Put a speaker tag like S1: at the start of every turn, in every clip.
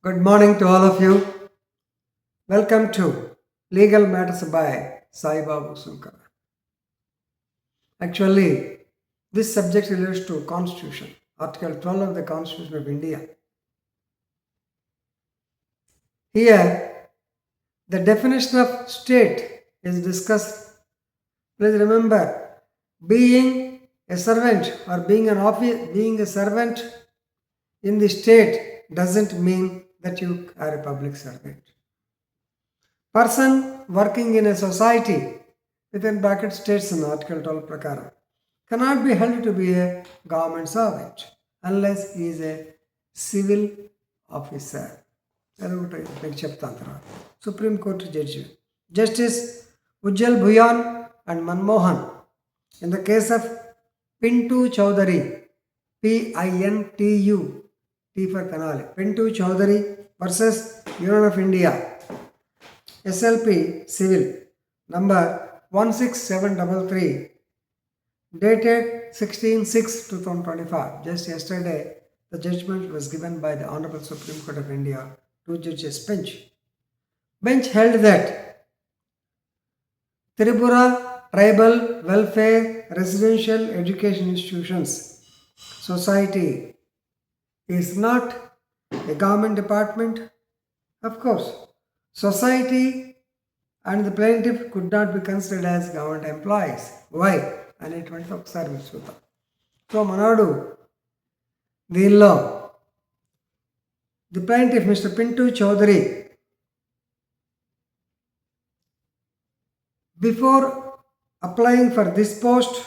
S1: Good morning to all of you. Welcome to Legal Matters by Sai Babu Sunkar. Actually, this subject relates to Constitution, Article 12 of the Constitution of India. Here, the definition of state is discussed. Please remember, being a servant or being a servant in the state doesn't mean that you are a public servant. Person working in a society, within bracket states in Article 12 prakaram, cannot be held to be a government servant unless he is a civil officer. Supreme Court judge Justice Ujjal Bhuyan and Manmohan in the case of Pintu Chaudhary, Pintu, T for Kanale, Pintu Chaudhary versus Union of India, SLP Civil number 16733, dated 16/6/2025. Just yesterday, the judgment was given by the Honorable Supreme Court of India, two judges bench. Bench held that Tripura Tribal Welfare Residential Education Institutions Society is not a government department. Of course, society and the plaintiff could not be considered as government employees. Why? అనేటువంటి ఒకసారి మీరు చూద్దాం. So మనోడు దీనిలో the plaintiff mister Pintu Chaudhary before applying for this post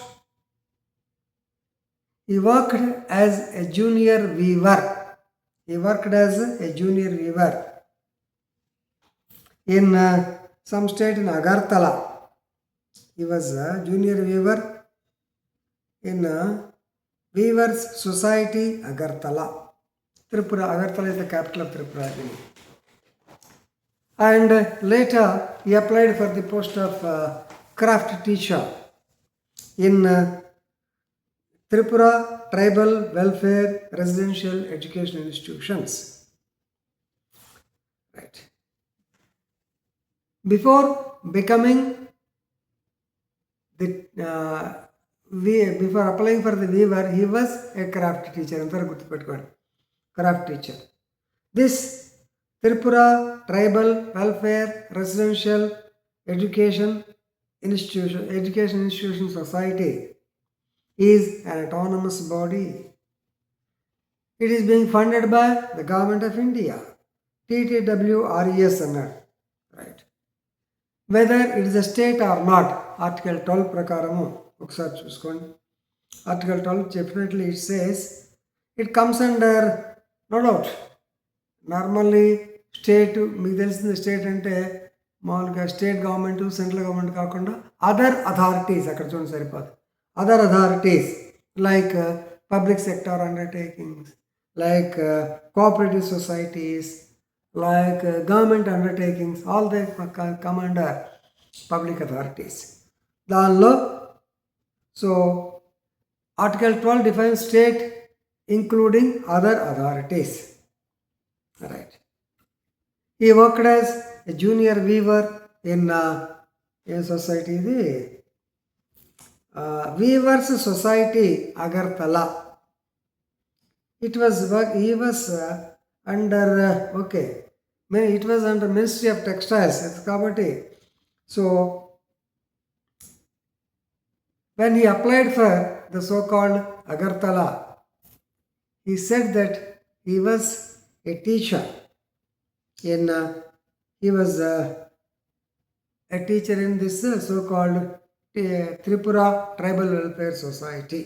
S1: he worked as a junior weaver. In some state in Agartala. He was a junior weaver in Weavers Society, Agartala. Tripura, Agartala is the capital of Tripura. And later he applied for the post of craft teacher in Tripura Tribal Welfare Residential Education Institutions. Right. Before becoming before applying for the weaver, he was a craft teacher. Craft teacher. This Tripura Tribal Welfare Residential Education Institution Society is an autonomous body. It is being funded by the government of India, TTWRES, right? Whether it is a state or not, Article 12 prakaramu ఒకసారి చూసుకోండి. Article 12 definitely it says it comes under, no doubt, normally state, మీకు తెలిసిన state అంటే మామూలుగా state government, central government కాకుండా other authorities, అక్కడ చూడండి సరిపోదు. Other authorities like public sector undertakings, like cooperative societies, like government undertakings, all they come under public authorities. Danlo, so Article 12 defines state including other authorities. Right. He worked as a junior weaver in a society, Weavers Society, Agartala. He was under, it was under Ministry of Textiles. So, when he applied for the so-called Agartala, he said that he was a teacher he was a teacher in this so-called Tripura Tribal Welfare Society.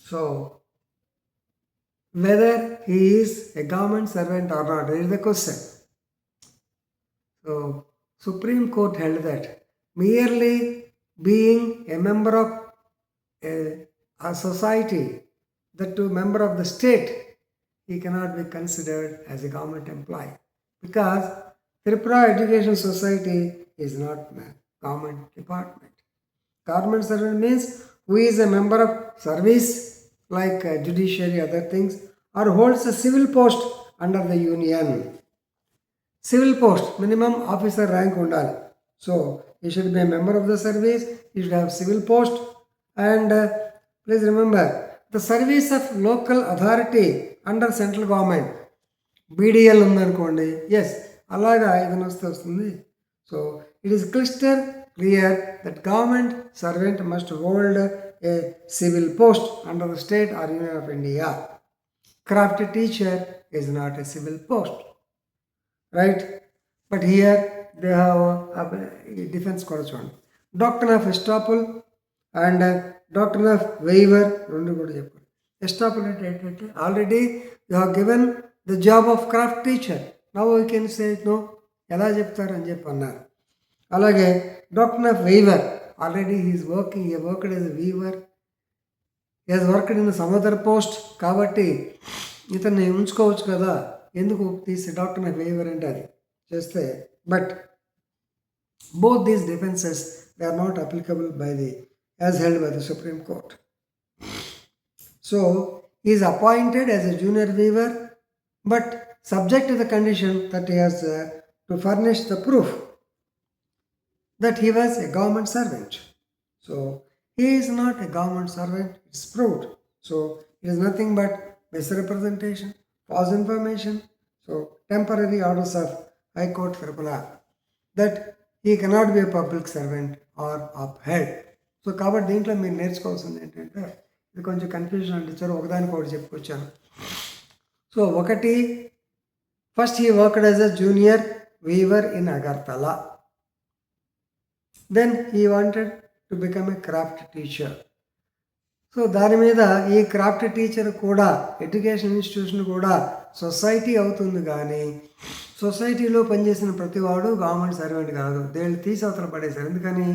S1: So, whether he is a government servant or not, there is the question. So, Supreme Court held that merely being a member of a society, that to member of the state, he cannot be considered as a government employee, because Tripura Education Society is not government department. Government servant means who is a member of service like judiciary, other things, or holds a civil post under the union. Civil post, minimum officer rank undali. So he should be a member of the service, he should have civil post, and please remember the service of local authority under central government. BDL ఉందనుకోండి, ఎస్ అలాగా ఏదైనా వస్తుంది. So it is cluster clear that government servant must hold a civil post under the state or union of India. Craft teacher is not a civil post, right? But here they have a defense correspond. Doctrine of estoppel and doctrine of waiver రెండు కూడా చెప్పారు. Estoppel అంటే already you have given the job of craft teacher, now we can say no, ఎలా చెప్తారు అని చెప్పి అన్నారు. అలాగే doctrine of waiver, already he is working, he worked as a weaver, he has worked in some other post, కాబట్టి ఇతన్ని ఉంచుకోవచ్చు కదా, ఎందుకు తీసి డాక్టర్ వేవర్ అంటే అది చేస్తే. But both these defences they are not applicable by the as held by the supreme court. So he is appointed as a junior weaver, but subject to the condition that he has to furnish the proof that he was a government servant. So he is not a government servant, it's proved. So it is nothing but misrepresentation, false information. So temporary orders of High Court Tripura that he cannot be a public servant or upheld. So కాబట్టి దీంట్లో మీరు నేర్చుకోవాల్సింది ఏంటంటే, ఇది కొంచెం confusion అనిపించారు, ఒకదానికి ఒకటి చెప్పుకొచ్చాను. సో ఒకటి, first he worked as a junior weaver in Agartala, then he wanted to become a craft teacher. So దాని మీద ఈ క్రాఫ్ట్ టీచర్ కూడా ఎడ్యుకేషన్ ఇన్స్టిట్యూషన్ కూడా సొసైటీ అవుతుంది, కానీ సొసైటీలో పనిచేసిన ప్రతివాడు గవర్నమెంట్ సర్వెంట్ కాదు. దేళ్ళు తీసి అవతల పడేశారు, ఎందుకని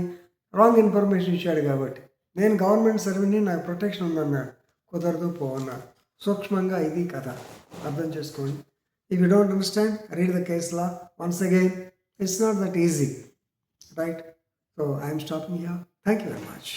S1: రాంగ్ ఇన్ఫర్మేషన్ ఇచ్చాడు కాబట్టి. నేను గవర్నమెంట్ సర్వెంట్ని, నాకు ప్రొటెక్షన్ ఉందన్నాడు, కుదరదు పో అన్నాడు. సూక్ష్మంగా ఇది కథ అర్థం చేసుకోండి. If you don't understand, read the case law once again. It's not that easy, right? So I'm stopping here. Thank you very much.